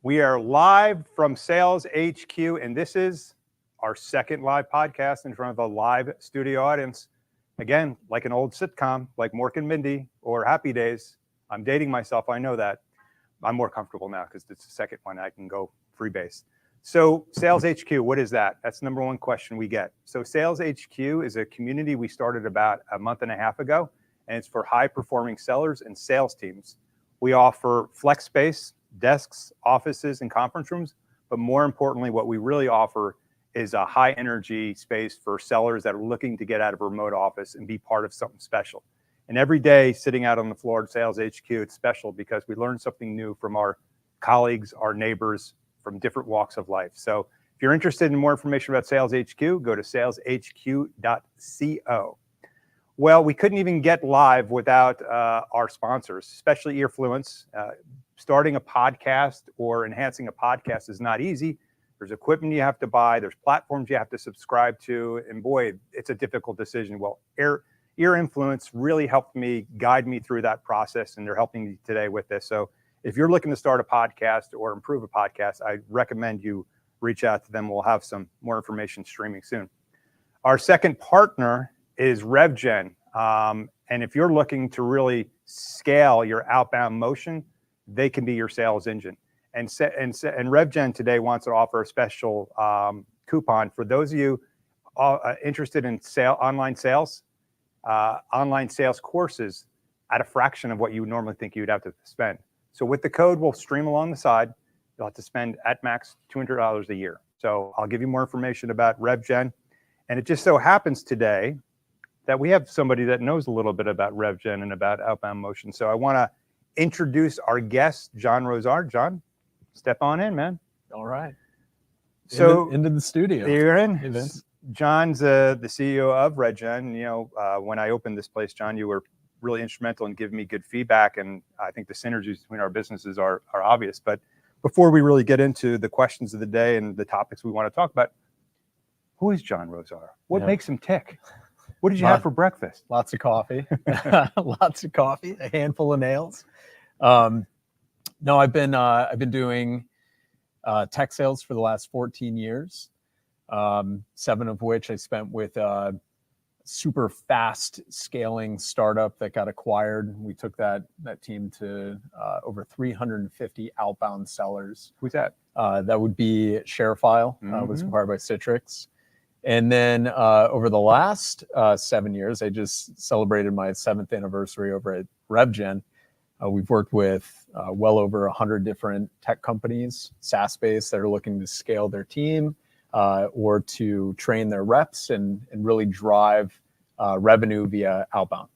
We are live from Sales HQ, and this is our second live podcast in front of a live studio audience. Again, like an old sitcom, like Mork and Mindy or Happy Days. I'm dating myself, I know that. I'm more comfortable now because it's the second one. I can go free-based. So Sales HQ, what is that? That's the number one question we get. So Sales HQ is a community we started about a month and a half ago, and it's for high-performing sellers and sales teams. We offer flex space, desks, offices, and conference rooms, but more importantly, what we really offer is a high energy space for sellers that are looking to get out of a remote office and be part of something special. And every day sitting out on the floor at Sales HQ, it's special because we learn something new from our colleagues, our neighbors from different walks of life. So if you're interested in more information about Sales HQ, go to saleshq.co. Well, we couldn't even get live without our sponsors, especially Earfluence. Starting a podcast or enhancing a podcast is not easy. There's equipment you have to buy. There's platforms you have to subscribe to. And boy, it's a difficult decision. Well, Ear Influence really helped me, guide me through that process, and they're helping me today with this. So if you're looking to start a podcast or improve a podcast, I recommend you reach out to them. We'll have some more information streaming soon. Our second partner is RevGen. And if you're looking to really scale your outbound motion, they can be your sales engine. And RevGen today wants to offer a special coupon for those of you interested in online sales courses at a fraction of what you would normally think you'd have to spend. So with the code, we'll stream along the side. You'll have to spend at max $200 a year. So I'll give you more information about RevGen. And it just so happens today that we have somebody that knows a little bit about RevGen and about outbound motion. So I want to introduce our guest, John Rosar. John, step on in, man. All right. So into the studio. You're in. Hey, Vince. John's the CEO of RevGen. You know, when I opened this place, John, you were really instrumental in giving me good feedback, and I think the synergies between our businesses are obvious. But before we really get into the questions of the day and the topics we want to talk about, who is John Rosar? What makes him tick? What did you have for breakfast? Lots of coffee. Lots of coffee. A handful of nails. No, I've been doing tech sales for the last 14 years. 7 of which I spent with a super fast scaling startup that got acquired. We took that team to over 350 outbound sellers. Who's that? That would be ShareFile. Was acquired by Citrix. And then over the last 7 years, I just celebrated my 7th anniversary over at RevGen. We've worked with well over 100 different tech companies, SaaS-based, that are looking to scale their team or to train their reps and really drive revenue via outbound.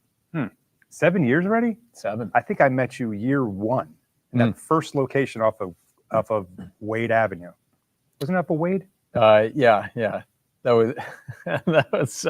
7 years already? 7. I think I met you year 1 in that first location off of Wade Avenue. Wasn't that for Wade? Yeah. That was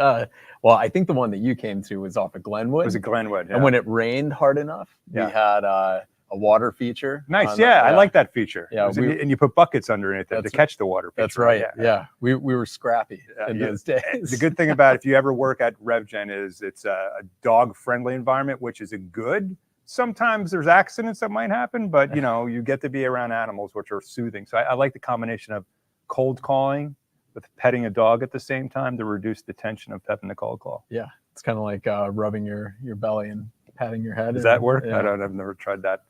well, I think the one that you came to was off of Glenwood. It was at Glenwood, yeah. And when it rained hard enough, we had a water feature. Nice, I like that feature. Yeah, and you put buckets underneath it to catch the water. That's right. Yeah. We were scrappy in those days. The good thing about if you ever work at RevGen is it's a dog-friendly environment, which is a good. Sometimes there's accidents that might happen, but you get to be around animals, which are soothing. So I like the combination of cold calling with petting a dog at the same time to reduce the tension of petting the cold call. Yeah, it's kind of like rubbing your belly and patting your head. Does that work? Yeah. I've never tried that.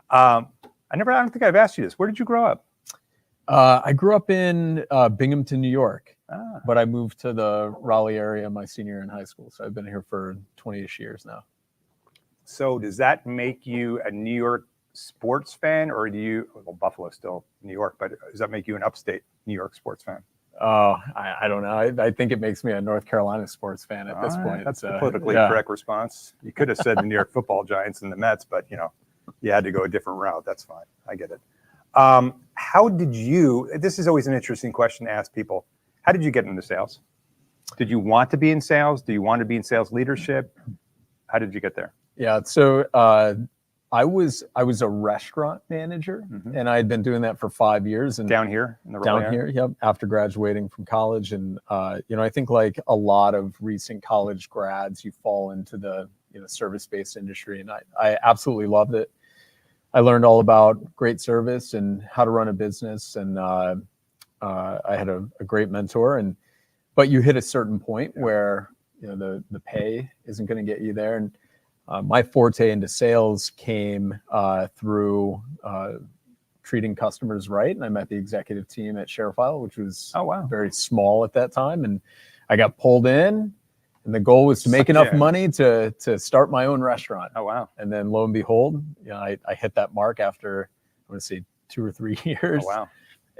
I don't think I've asked you this. Where did you grow up? I grew up in Binghamton, New York, but I moved to the Raleigh area my senior year in high school. So I've been here for 20-ish years now. So does that make you a New York sports fan, or Buffalo's still New York, but does that make you an upstate New York sports fan? Oh, I don't know. I think it makes me a North Carolina sports fan at this point. That's the politically correct response. You could have said the New York Football Giants and the Mets, but you had to go a different route. That's fine. I get it. How did you? This is always an interesting question to ask people. How did you get into sales? Did you want to be in sales? Do you want to be in sales leadership? How did you get there? Yeah. So I was a restaurant manager, and I had been doing that for 5 years. And down here in the down here, yep. After graduating from college, and I think like a lot of recent college grads, you fall into the service-based industry, and I absolutely loved it. I learned all about great service and how to run a business. And I had a great mentor. But you hit a certain point where the pay isn't going to get you there. And my forte into sales came through treating customers right. And I met the executive team at ShareFile, which was very small at that time. And I got pulled in, and the goal was to make enough money to start my own restaurant. Oh, wow. And then lo and behold, I hit that mark after, I'm going to say 2 or 3 years. Oh, wow.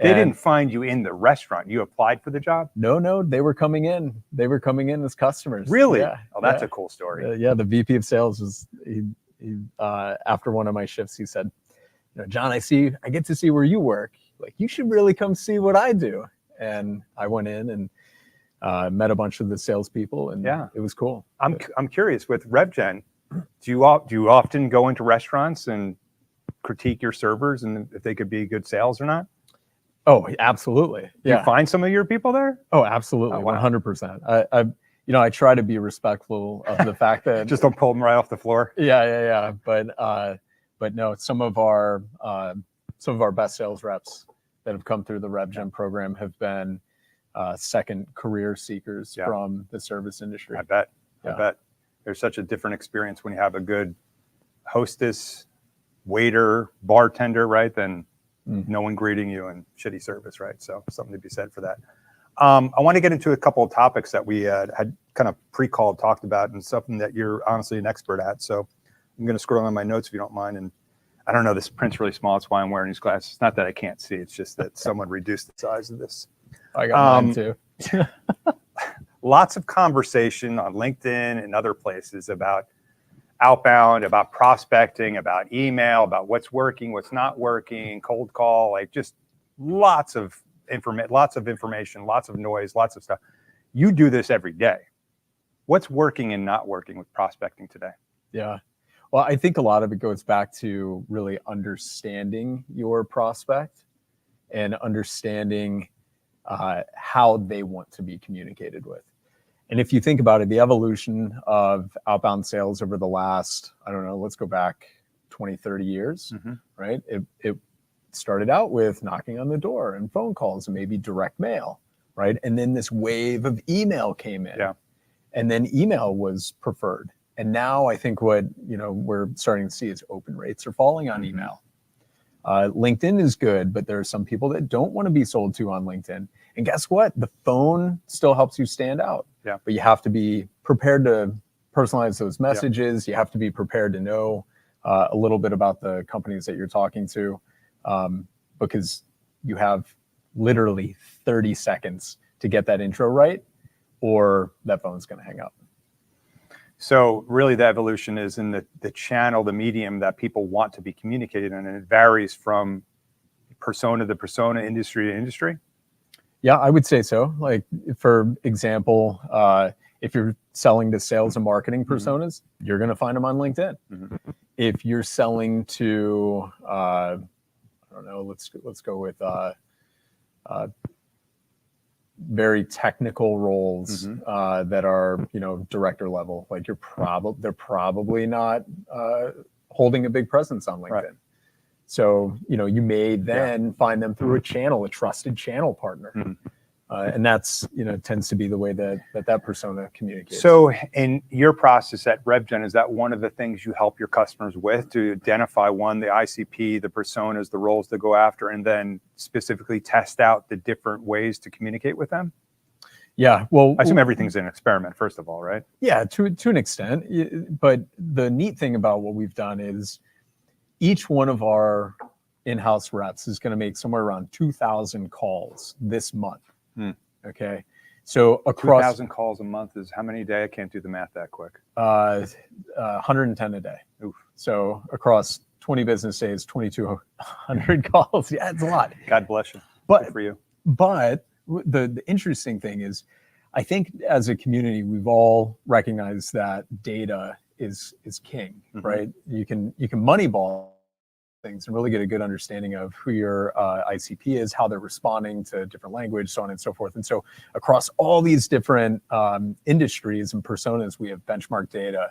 They didn't find you in the restaurant. You applied for the job? No, they were coming in. They were coming in as customers. Really? Yeah. Oh, that's a cool story. The VP of sales was, he after one of my shifts, he said, John, I get to see where you work. Like, you should really come see what I do. And I went in and met a bunch of the salespeople, and it was cool. I'm curious with RevGen, do you often go into restaurants and critique your servers and if they could be good sales or not? Oh, absolutely. Do you find some of your people there? Oh, absolutely. 100%. I try to be respectful of the fact that just don't pull them right off the floor. Yeah. But no, some of our best sales reps that have come through the RevGen program have been second career seekers from the service industry. I bet. There's such a different experience when you have a good hostess, waiter, bartender, right? Than no one greeting you and shitty service, right? So something to be said for that. I want to get into a couple of topics that we had kind of pre-called, talked about, and something that you're honestly an expert at. So I'm going to scroll on my notes if you don't mind. And I don't know, this print's really small. That's why I'm wearing these glasses. It's not that I can't see. It's just that someone reduced the size of this. I got mine too. Lots of conversation on LinkedIn and other places about outbound, about prospecting, about email, about what's working, what's not working, cold call, like just lots of information, lots of noise, lots of stuff. You do this every day. What's working and not working with prospecting today? Yeah. Well, I think a lot of it goes back to really understanding your prospect and understanding how they want to be communicated with. And if you think about it, the evolution of outbound sales over the last, I don't know, let's go back 20, 30 years, right? It started out with knocking on the door and phone calls and maybe direct mail, right? And then this wave of email came in. Yeah. And then email was preferred. And now I think what we're starting to see is open rates are falling on email. LinkedIn is good, but there are some people that don't want to be sold to on LinkedIn. And guess what? The phone still helps you stand out. Yeah. But you have to be prepared to personalize those messages. You have to be prepared to know a little bit about the companies that you're talking to, because you have literally 30 seconds to get that intro right, or that phone's going to hang up. So really the evolution is in the channel, the medium that people want to be communicated in, and it varies from persona to persona, industry to industry. Yeah, I would say so. Like, for example, if you're selling to sales and marketing personas, you're going to find them on LinkedIn. If you're selling to, I don't know, let's go with very technical roles that are, director level. Like, they're probably not holding a big presence on LinkedIn. Right. So, you may then find them through a channel, a trusted channel partner. And that's, tends to be the way that persona communicates. So in your process at RevGen, is that one of the things you help your customers with, to identify the ICP, the personas, the roles to go after, and then specifically test out the different ways to communicate with them? Yeah, well, I assume everything's an experiment, first of all, right? Yeah, to an extent. But the neat thing about what we've done is each one of our in-house reps is going to make somewhere around 2,000 calls this month. Okay. So across 2,000 calls a month is how many a day? I can't do the math that quick. 110 a day. Oof. So across 20 business days, 2,200 calls. Yeah, it's a lot. God bless you. But good for you. But the interesting thing is, I think as a community, we've all recognized that data is king, right? You can Moneyball things and really get a good understanding of who your ICP is, how they're responding to different language, so on and so forth. And so across all these different industries and personas, we have benchmark data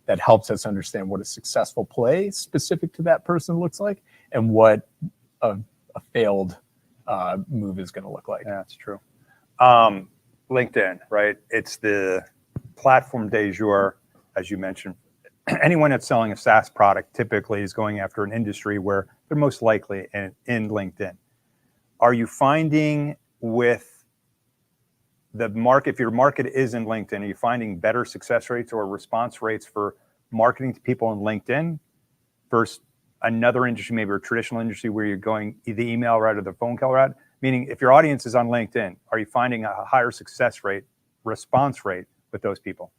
that helps us understand what a successful play specific to that person looks like and what a failed move is going to look like. Yeah, that's true. LinkedIn, right? It's the platform du jour, as you mentioned. Anyone that's selling a SaaS product typically is going after an industry where they're most likely in LinkedIn. Are you finding with the market, if your market is in LinkedIn, are you finding better success rates or response rates for marketing to people on LinkedIn versus another industry, maybe a traditional industry where you're going the email route or the phone call route? Meaning, if your audience is on LinkedIn, are you finding a higher success rate, response rate with those people?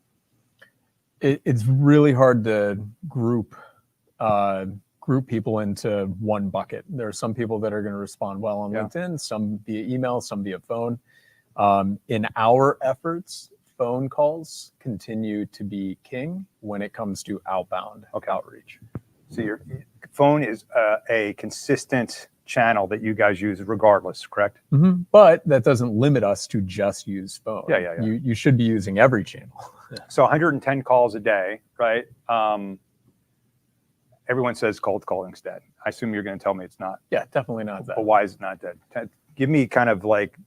It's really hard to group people into one bucket. There are some people that are going to respond well on LinkedIn, some via email, some via phone. In our efforts, phone calls continue to be king when it comes to outbound outreach. So your phone is a consistent channel that you guys use regardless, correct? Mm-hmm. But that doesn't limit us to just use phone. Yeah. You should be using every channel. So 110 calls a day, right? Everyone says cold calling's dead. I assume you're going to tell me it's not. Yeah, definitely not dead. But why is it not dead? Give me kind of like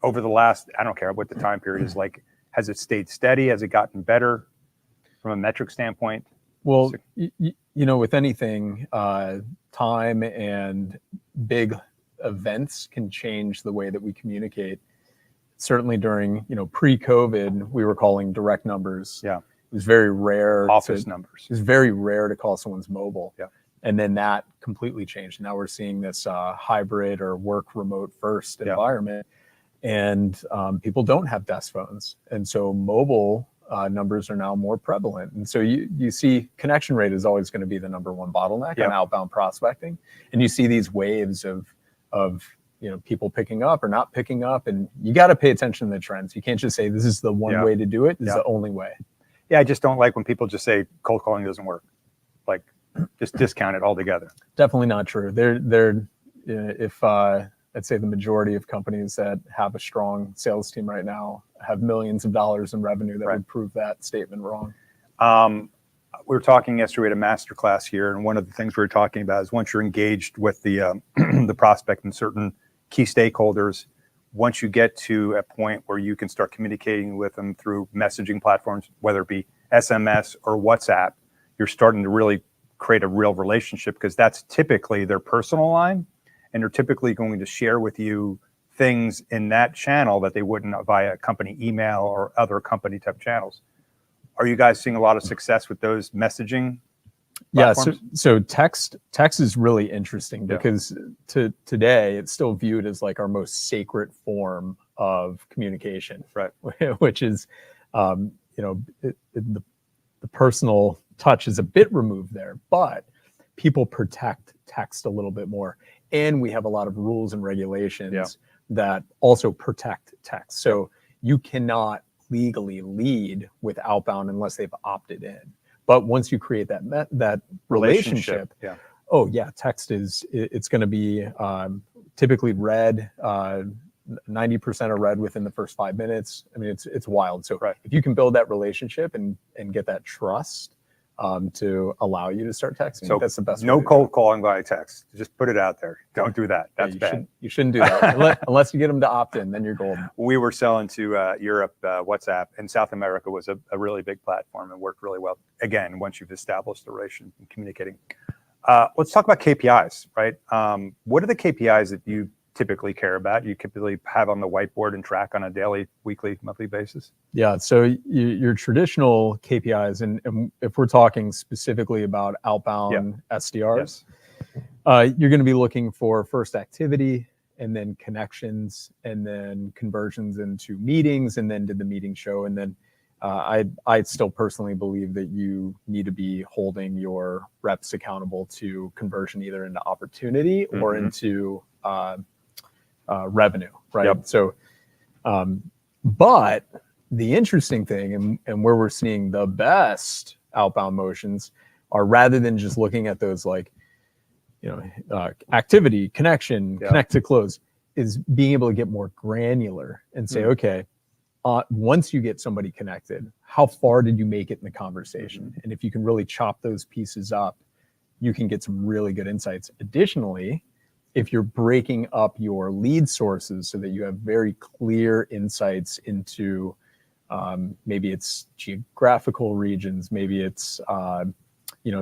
over the last, I don't care what the time period is like, has it stayed steady? Has it gotten better from a metric standpoint? Well, with anything, time and big events can change the way that we communicate. Certainly during, pre-COVID, we were calling direct numbers. Yeah. It was very rare. Office numbers. It was very rare to call someone's mobile. Yeah. And then that completely changed. Now we're seeing this hybrid or work remote first environment. And people don't have desk phones. And so mobile numbers are now more prevalent. And so you see connection rate is always going to be the number one bottleneck in outbound prospecting. And you see these waves of people picking up or not picking up, and you got to pay attention to the trends. You can't just say this is the one way to do it. This is the only way. Yeah, I just don't like when people just say cold calling doesn't work. Like, just discount it altogether. Definitely not true. If I'd say the majority of companies that have a strong sales team right now have millions of dollars in revenue that would prove that statement wrong. We were talking yesterday at a masterclass here, and one of the things we were talking about is once you're engaged with the the prospect and certain key stakeholders, once you get to a point where you can start communicating with them through messaging platforms, whether it be SMS or WhatsApp, you're starting to really create a real relationship, because that's typically their personal line, and they're typically going to share with you things in that channel that they wouldn't via company email or other company type channels. Are you guys seeing a lot of success with those messaging platforms? Yeah, so text is really interesting because today it's still viewed as like our most sacred form of communication, right? Which is, the personal touch is a bit removed there, but people protect text a little bit more, and we have a lot of rules and regulations that also protect text. So you cannot legally lead with outbound unless they've opted in. But once you create that relationship, text it's going to be typically read. 90% are read within the first 5 minutes. I mean, it's wild. So if you can build that relationship and get that trust to allow you to start texting, so that's the best. No cold calling via text. Just put it out there. Don't do that. That's bad. You shouldn't do that unless you get them to opt in. Then you're golden. We were selling to Europe. WhatsApp in South America was a really big platform and worked really well. Again, once you've established the relation and communicating. Let's talk about KPIs, right? What are the KPIs that you typically care about, you typically have on the whiteboard and track on a daily, weekly, monthly basis? Yeah, so your traditional KPIs, and if we're talking specifically about outbound SDRs, you're going to be looking for first activity, and then connections, and then conversions into meetings, and then did the meeting show. And then I still personally believe that you need to be holding your reps accountable to conversion, either into opportunity or into revenue, right? Yep. So, but the interesting thing, and where we're seeing the best outbound motions, are rather than just looking at those activity, connection, connect to close, is being able to get more granular and say, okay, once you get somebody connected, how far did you make it in the conversation? And if you can really chop those pieces up, you can get some really good insights. Additionally, if you're breaking up your lead sources so that you have very clear insights into maybe it's geographical regions, maybe it's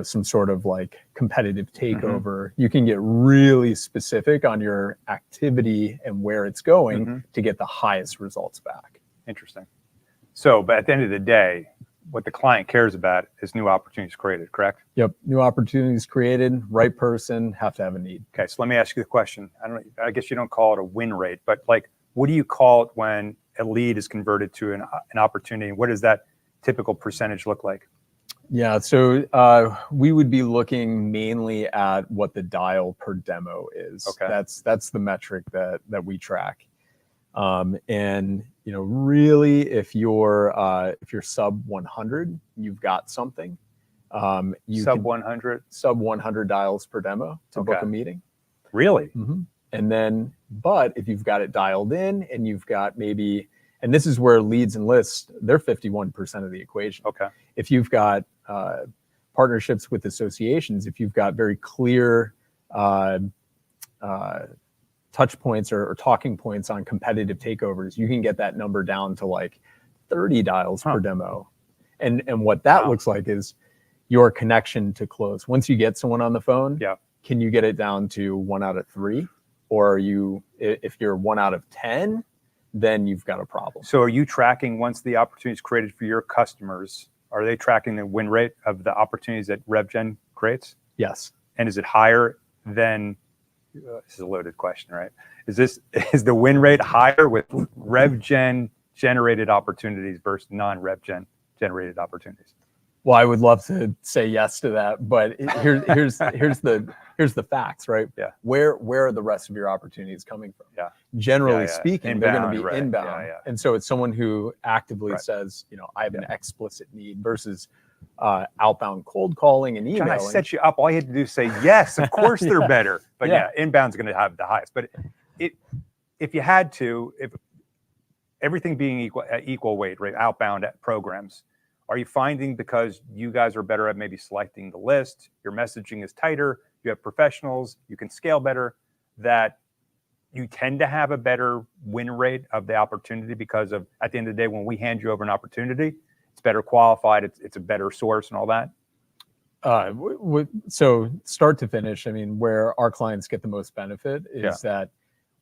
some sort of like competitive takeover, you can get really specific on your activity and where it's going to get the highest results back. Interesting. So, but at the end of the day, what the client cares about is new opportunities created, correct? Yep. New opportunities created, right person, have to have a need. Okay. So let me ask you the question. I guess you don't call it a win rate, but like, what do you call it when a lead is converted to an opportunity? What does that typical percentage look like? Yeah. So we would be looking mainly at what the dial per demo is. Okay. That's the metric that we track. And really, if you're sub 100, you've got something. Sub 100? Sub 100 dials per demo to book a meeting. Really? And then, but if you've got it dialed in and you've got maybe, and this is where leads and lists, they're 51% of the equation. Okay. If you've got partnerships with associations, if you've got very clear touch points or talking points on competitive takeovers, you can get that number down to like 30 dials per demo. And what that looks like is your connection to close. Once you get someone on the phone, can you get it down to 1 out of 3? Or if you're 1 out of 10, then you've got a problem. So are you tracking, once the opportunity is created for your customers, are they tracking the win rate of the opportunities that RevGen creates? Yes. And is it higher than, this is a loaded question, right? Is the win rate higher with RevGen generated opportunities versus non-RevGen generated opportunities? Well, I would love to say yes to that, but here's the facts, right? Yeah. Where are the rest of your opportunities coming from? Yeah. Generally speaking, Inbound, they're going to be right. inbound, and so it's someone who actively says, I have an explicit need versus outbound cold calling and emailing. John, I set you up. All you had to do is say yes. Of course, they're better. But inbound's going to have the highest. But if you had to, if everything being equal weight, right? Outbound programs. Are you finding, because you guys are better at maybe selecting the list, your messaging is tighter, you have professionals, you can scale better, that you tend to have a better win rate of the opportunity because of, at the end of the day, when we hand you over an opportunity, it's better qualified, it's a better source and all that? So start to finish, I mean, where our clients get the most benefit is that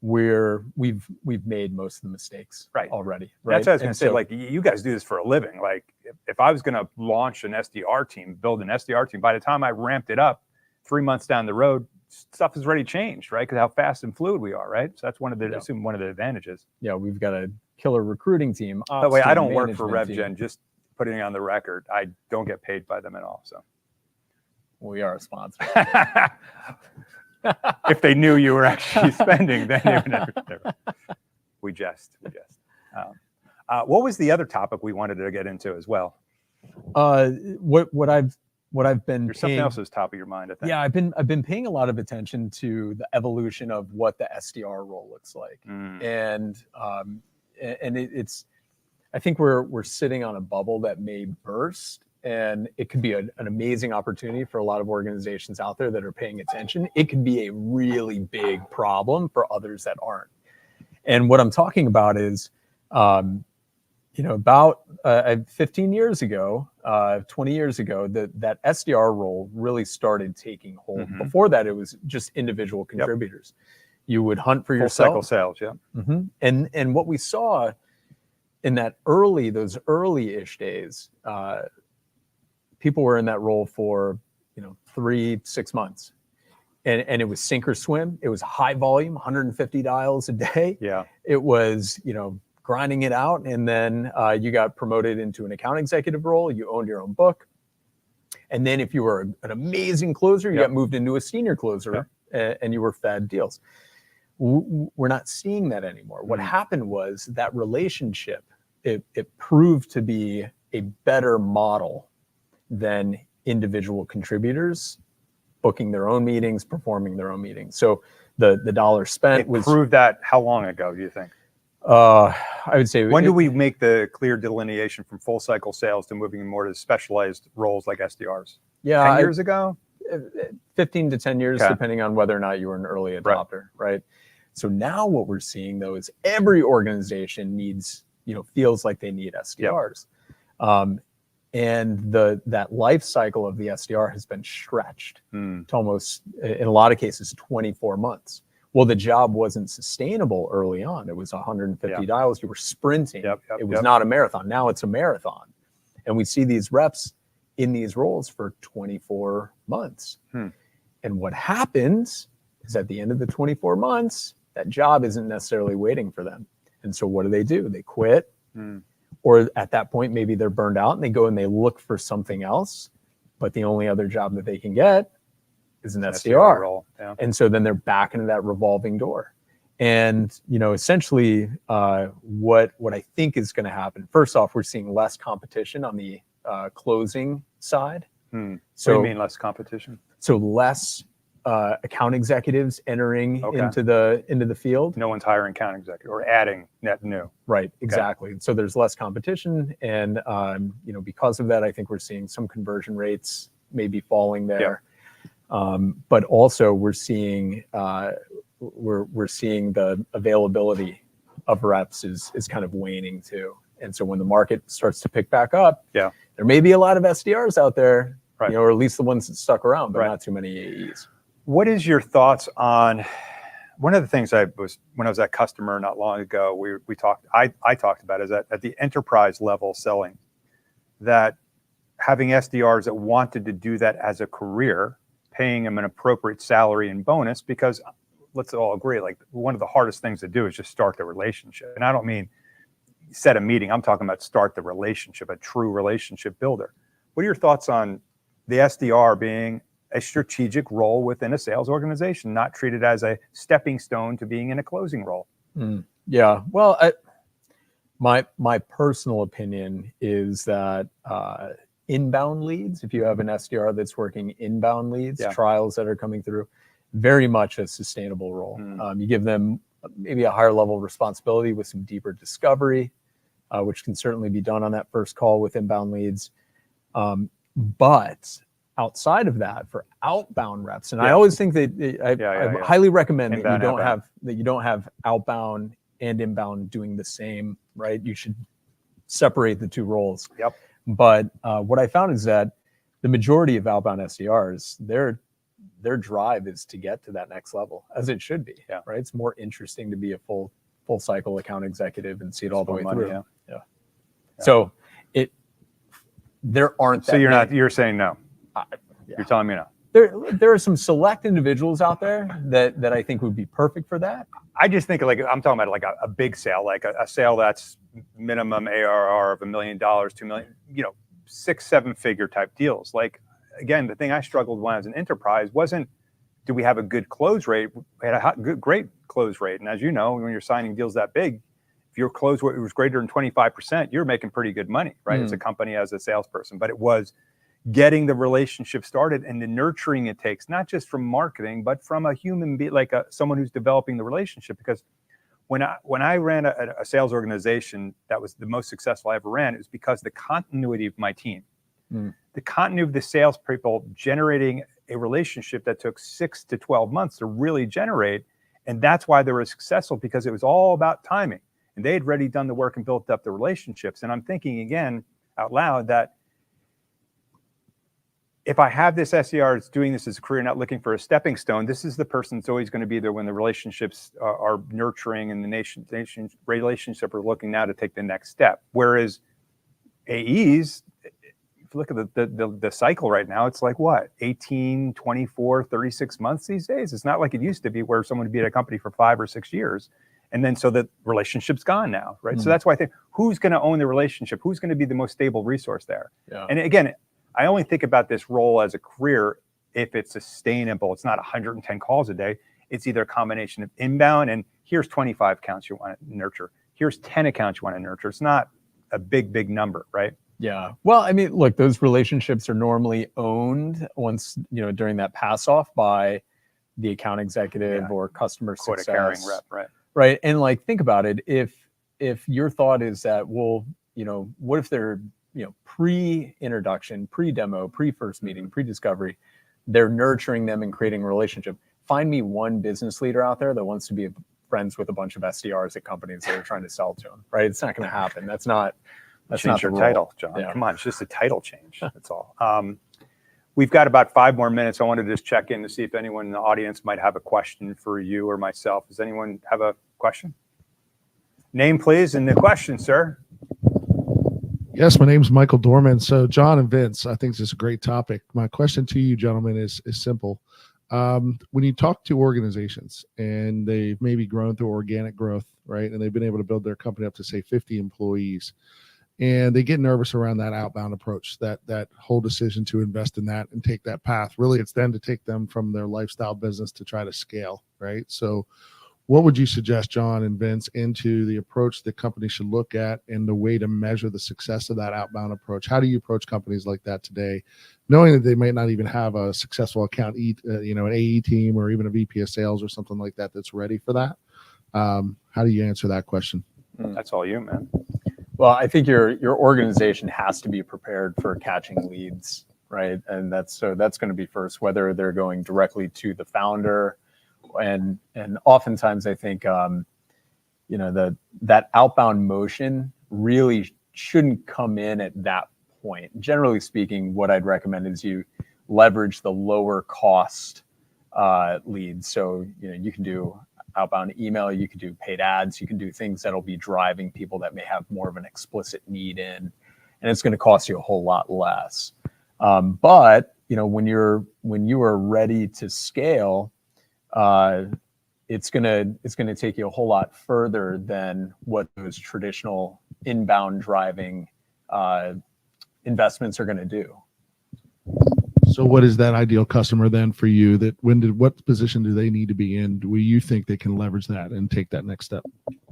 we've made most of the mistakes already. Right? That's what I was going to say. Like, you guys do this for a living. Like, if I was going to launch an SDR team, build an SDR team, by the time I ramped it up 3 months down the road, stuff has already changed, right? Because how fast and fluid we are, right? So that's one of the advantages. Yeah, we've got a killer recruiting team. By the way, I don't work for RevGen. Just putting it on the record, I don't get paid by them at all. So we are a sponsor. If they knew you were actually spending, then they would never. We jest. What was the other topic we wanted to get into as well? What I've been There's something else that's top of your mind, I think. Yeah, I've been paying a lot of attention to the evolution of what the SDR role looks like, and it's. I think we're sitting on a bubble that may burst. And it could be an amazing opportunity for a lot of organizations out there that are paying attention. It could be a really big problem for others that aren't. And what I'm talking about is, about 15 years ago, 20 years ago, that SDR role really started taking hold. Before that, it was just individual contributors. You would hunt for yourself. Full cycle sales, And what we saw in those early-ish days, people were in that role for 3-6 months, and it was sink or swim. It was high volume, 150 dials a day. Yeah, it was grinding it out, and then you got promoted into an account executive role. You owned your own book, and then if you were an amazing closer, you got moved into a senior closer, and you were fed deals. We're not seeing that anymore. What happened was that relationship it proved to be a better model than individual contributors booking their own meetings, performing their own meetings. So the dollar spent was proved that how long ago do you think? I would say When do we make the clear delineation from full cycle sales to moving more to specialized roles like SDRs? 10 years ago? 15 to 10 years, Okay. depending on whether or not you were an early adopter, right? So now what we're seeing though is every organization needs, feels like they need SDRs. Yep. And that life cycle of the SDR has been stretched to almost, in a lot of cases, 24 months. Well, the job wasn't sustainable early on. It was 150 dials. You were sprinting. It was not a marathon. Now it's a marathon. And we see these reps in these roles for 24 months. And what happens is at the end of the 24 months, that job isn't necessarily waiting for them. And so what do? They quit. Or at that point, maybe they're burned out and they go and they look for something else. But the only other job that they can get is an SDR role. Yeah. And so then they're back into that revolving door. And, essentially what I think is going to happen, first off, we're seeing less competition on the closing side. So what do you mean less competition? So less account executives entering into the field. No one's hiring account executive or adding net new. Right, exactly. Okay. So there's less competition, and because of that, I think we're seeing some conversion rates maybe falling there. But also we're seeing the availability of reps is kind of waning too. And so when the market starts to pick back up, there may be a lot of SDRs out there, or at least the ones that stuck around, but not too many AEs. What is your thoughts on one of the things when I was at Customer not long ago, I talked about is that at the enterprise level selling, that having SDRs that wanted to do that as a career, paying them an appropriate salary and bonus, because let's all agree, like one of the hardest things to do is just start the relationship. And I don't mean set a meeting. I'm talking about start the relationship, a true relationship builder. What are your thoughts on the SDR being a strategic role within a sales organization, not treated as a stepping stone to being in a closing role? Yeah. Well, my personal opinion is that inbound leads, if you have an SDR that's working inbound leads, trials that are coming through, very much a sustainable role. You give them maybe a higher level of responsibility with some deeper discovery, which can certainly be done on that first call with inbound leads. But outside of that, for outbound reps, and I always think that I highly recommend that you don't have outbound and inbound doing the same, right? You should separate the two roles. But what I found is that the majority of outbound SDRs, their drive is to get to that next level, as it should be. Right? It's more interesting to be a full cycle account executive and see it all the way through. So there aren't. So you're saying no. You're telling me no. There are some select individuals out there that I think would be perfect for that. I just think I'm talking about like a big sale, like a sale that's minimum ARR of $1 million, $2 million, 6-7 figure type deals. Like, again, the thing I struggled when I was in enterprise wasn't, do we have a good close rate? We had a great close rate. And as you know, when you're signing deals that big, if your close rate was greater than 25%, you're making pretty good money, right? As a company, as a salesperson. But it was getting the relationship started and the nurturing it takes, not just from marketing, but from a human being, like someone who's developing the relationship. Because when I ran a sales organization that was the most successful I ever ran, it was because the continuity of my team, the continuity of the salespeople generating a relationship that took 6 to 12 months to really generate. And that's why they were successful, because it was all about timing. And they had already done the work and built up the relationships. And I'm thinking again out loud that if I have this SDR that's doing this as a career, not looking for a stepping stone, this is the person that's always going to be there when the relationships are nurturing and the nation relationship are looking now to take the next step. Whereas AEs, if you look at the cycle right now, it's like what, 18, 24, 36 months these days? It's not like it used to be where someone would be at a company for 5 or 6 years. And then so the relationship's gone now, right? So that's why I think, who's going to own the relationship? Who's going to be the most stable resource there? And again, I only think about this role as a career if it's sustainable. It's not 110 calls a day. It's either a combination of inbound and here's 25 accounts you want to nurture. Here's 10 accounts you want to nurture. It's not a big number, right? Yeah. Well, I mean, look, those relationships are normally owned once, during that pass off by the account executive or customer success. Quota carrying rep, right? Right. And like, think about it. If if your thought is that, well, what if they're, pre-introduction, pre-demo, pre-first meeting, pre-discovery, they're nurturing them and creating a relationship. Find me one business leader out there that wants to be friends with a bunch of SDRs at companies that are trying to sell to them, right? It's not going to happen. That's not change your the title, John. Yeah. Come on, it's just a title change. That's all. We've got about 5 more minutes. I wanted to just check in to see if anyone in the audience might have a question for you or myself. Does anyone have a question? Name, please, and the question, sir. Yes, my name's Michael Dorman. So, John and Vince, I think this is a great topic. My question to you, gentlemen, is simple. When you talk to organizations and they've maybe grown through organic growth, right, and they've been able to build their company up to, say, 50 employees, and they get nervous around that outbound approach, that whole decision to invest in that and take that path. Really, it's then to take them from their lifestyle business to try to scale, right? So what would you suggest, John and Vince, into the approach that companies should look at and the way to measure the success of that outbound approach? How do you approach companies like that today, knowing that they might not even have a successful account, an AE team or even a VP of sales or something like that that's ready for that? How do you answer that question? That's all you, man. Well, I think your organization has to be prepared for catching leads, right? And that's going to be first, whether they're going directly to the founder. And oftentimes I think, that outbound motion really shouldn't come in at that point. Generally speaking, what I'd recommend is you leverage the lower cost leads. So, you can do outbound email, you can do paid ads, you can do things that'll be driving people that may have more of an explicit need in, and it's going to cost you a whole lot less. But when you are ready to scale, it's gonna take you a whole lot further than what those traditional inbound driving investments are going to do. So what is that ideal customer then for you? What position do they need to be in? Do you think they can leverage that and take that next step?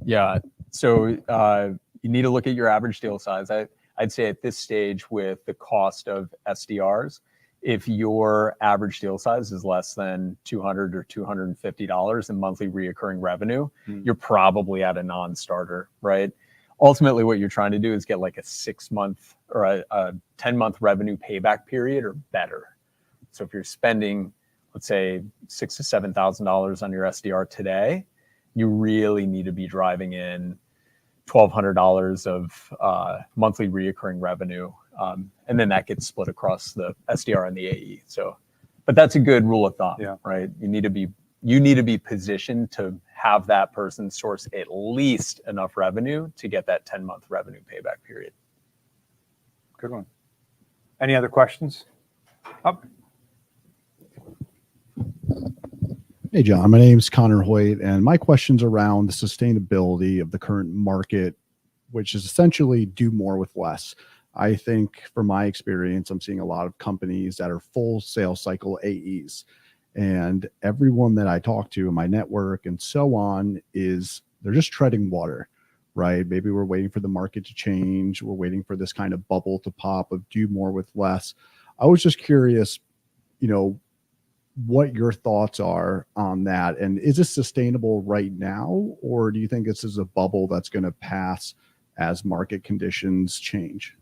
Yeah. So you need to look at your average deal size. I'd say at this stage, with the cost of SDRs, if your average deal size is less than $200 or $250 in monthly reoccurring revenue, you're probably at a non-starter, right? Ultimately, what you're trying to do is get like a 6-month or a 10-month revenue payback period or better. So if you're spending, let's say, $6,000 to $7,000 on your SDR today, you really need to be driving in $1,200 of monthly reoccurring revenue. And then that gets split across the SDR and the AE. So, but that's a good rule of thumb, right? You need to be positioned to have that person source at least enough revenue to get that 10-month revenue payback period. Good one. Any other questions? Up. Hey, John, my name's Connor Hoyt, and my question's around the sustainability of the current market, which is essentially do more with less. I think from my experience, I'm seeing a lot of companies that are full sales cycle AEs, and everyone that I talk to in my network and so on they're just treading water, right? Maybe we're waiting for the market to change. We're waiting for this kind of bubble to pop of do more with less. I was just curious, what your thoughts are on that. And is this sustainable right now, or do you think this is a bubble that's going to pass as market conditions change?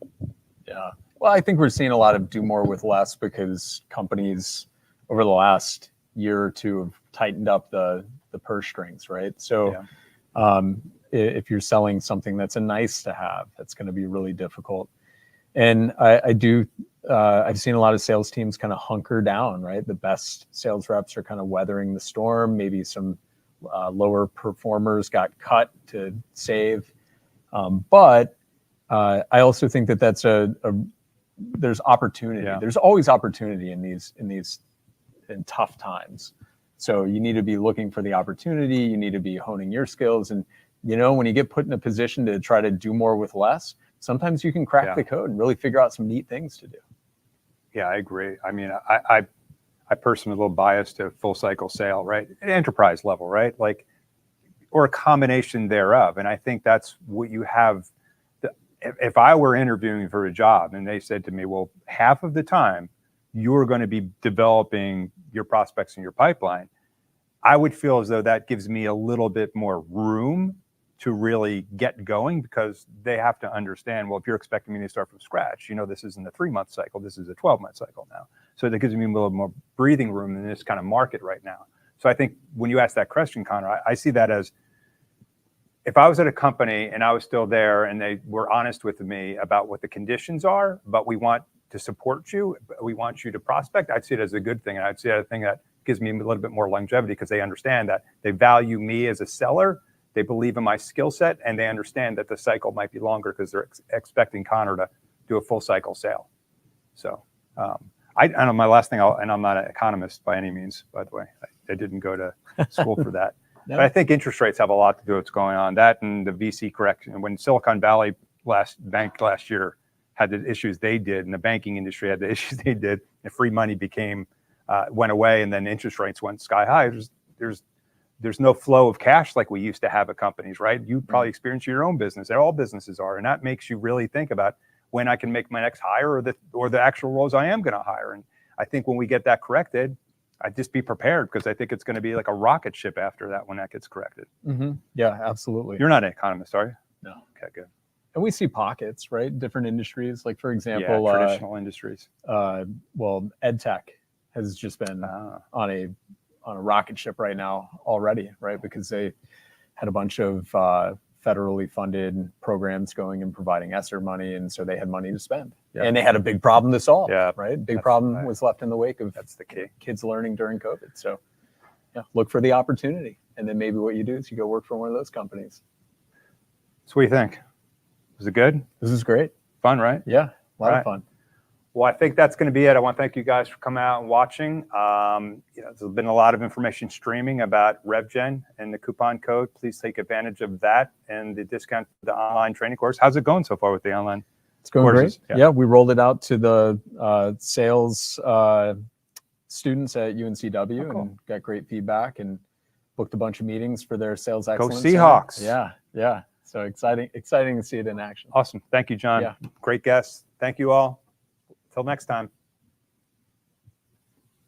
Yeah. Well, I think we're seeing a lot of do more with less because companies over the last year or two have tightened up the purse strings, right? So if you're selling something that's a nice to have, that's going to be really difficult. And I've seen a lot of sales teams kind of hunker down, right? The best sales reps are kind of weathering the storm. Maybe some lower performers got cut to save. But I also think that that's there's opportunity. Yeah. There's always opportunity in tough times. So you need to be looking for the opportunity. You need to be honing your skills. And, when you get put in a position to try to do more with less, sometimes you can crack the code and really figure out some neat things to do. Yeah, I agree. I mean, I personally am a little biased to full cycle sale, right? At enterprise level, right? Or a combination thereof. And I think that's what you have. If I were interviewing for a job and they said to me, well, half of the time you're going to be developing your prospects in your pipeline, I would feel as though that gives me a little bit more room to really get going, because they have to understand, well, if you're expecting me to start from scratch, this isn't a 3-month cycle, this is a 12-month cycle now. So that gives me a little more breathing room in this kind of market right now. So I think when you ask that question, Connor, I see that as, if I was at a company and I was still there and they were honest with me about what the conditions are, but we want to support you, we want you to prospect, I'd see it as a good thing. And I'd see it as a thing that gives me a little bit more longevity, because they understand that they value me as a seller, they believe in my skill set, and they understand that the cycle might be longer because they're expecting Connor to do a full cycle sale. So I know my last thing, and I'm not an economist by any means, by the way, I didn't go to school for that. No. But I think interest rates have a lot to do with what's going on. That and the VC correction. When Silicon Valley bank last year had the issues they did, and the banking industry had the issues they did, and free money went away, and then interest rates went sky high. There's no flow of cash like we used to have at companies, right? You probably experience your own business, and all businesses are, and that makes you really think about when I can make my next hire, or the actual roles I am going to hire. And I think when we get that corrected, I'd just be prepared, because I think it's going to be like a rocket ship after that when that gets corrected. Mm-hmm. Yeah, absolutely. You're not an economist, are you? No. Okay, good. And we see pockets, right? Different industries, like for example, traditional industries. Well, ed tech has just been on a rocket ship right now already, right? Because they had a bunch of federally funded programs going and providing ESSER money, and so they had money to spend. Yeah. And they had a big problem to solve, Yeah, right? Big problem was left in the wake of that's the key. Kids learning during COVID. So yeah, look for the opportunity. And then maybe what you do is you go work for one of those companies. So what do you think? Was it good? This is great. Fun, right? Yeah, a lot Right. of fun. Well, I think that's going to be it. I want to thank you guys for coming out and watching. There's been a lot of information streaming about RevGen and the coupon code. Please take advantage of that and the discount for the online training course. How's it going so far with the online? It's going courses? great. Yeah, we rolled it out to the sales students at UNCW and got great feedback, and booked a bunch of meetings for their sales excellence. Seahawks. Center. Yeah. So exciting to see it in action. Awesome. Thank you, John. Yeah. Great guest. Thank you all. Till next time.